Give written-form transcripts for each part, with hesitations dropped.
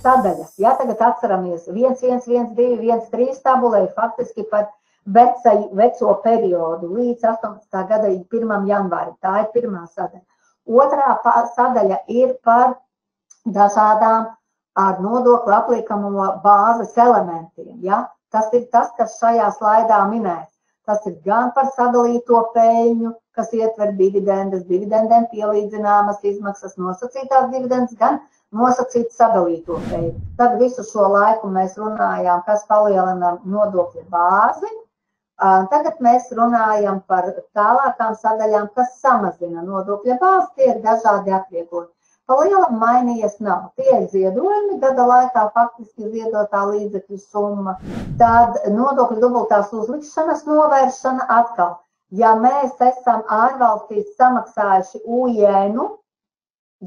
sadaļas. Ja tagad atceramies 1, 1, 1, 2, 1, 3 tabulē, faktiski par veco periodu līdz 18. gada 1. janvārim. Tā ir pirmā sadaļa. Otrā sadaļa ir par dažādām ar nodokli apliekamo bāzes elementiem. Ja? Tas ir tas, kas šajā slaidā minēts. Tas ir gan par sadalīto peļņu, kas ietver dividendes, dividendēm pielīdzināmas izmaksas, nosacītās dividendes, gan nosacīt sadalīto peļņu. Tad visu šo laiku mēs runājām, kas palielina nodokļu bāzi. Tagad mēs runājam par tālākām sadaļām, kas samazina nodokļu bāzi, tie ir dažādi atvieglojumi. Pa lielam mainījies nav. Tie ir ziedojumi, gada laikā faktiski ziedotā līdzekļu summa. Tad nodokļu dubultās uzlikšanas novēršana atkal. Ja mēs esam ārvalstīs samaksājuši UJēnu,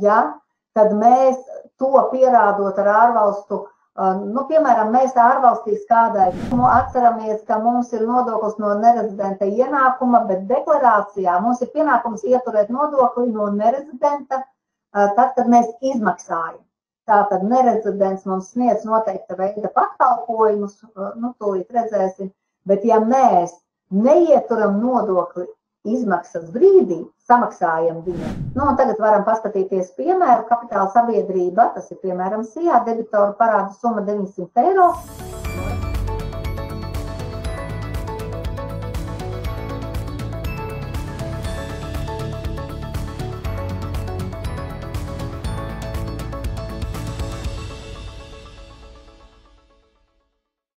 ja, tad mēs to pierādot ar ārvalstu, piemēram, mēs ārvalstīs kādai atceramies, ka mums ir nodoklis no nerezidenta ienākuma, bet deklarācijā mums ir pienākums ieturēt nodokli no nerezidenta, tad, kad mēs izmaksājam. Tātad nerezidents mums sniedz noteikta veida pakalpojumus, tūlīt redzēsim, bet ja mēs neieturam nodokli izmaksas brīdī, samaksājam viņu. Un tagad varam paskatīties piemēru, kapitāla sabiedrība, tas ir piemēram SIA, debitoru parāda summa 900 eiro,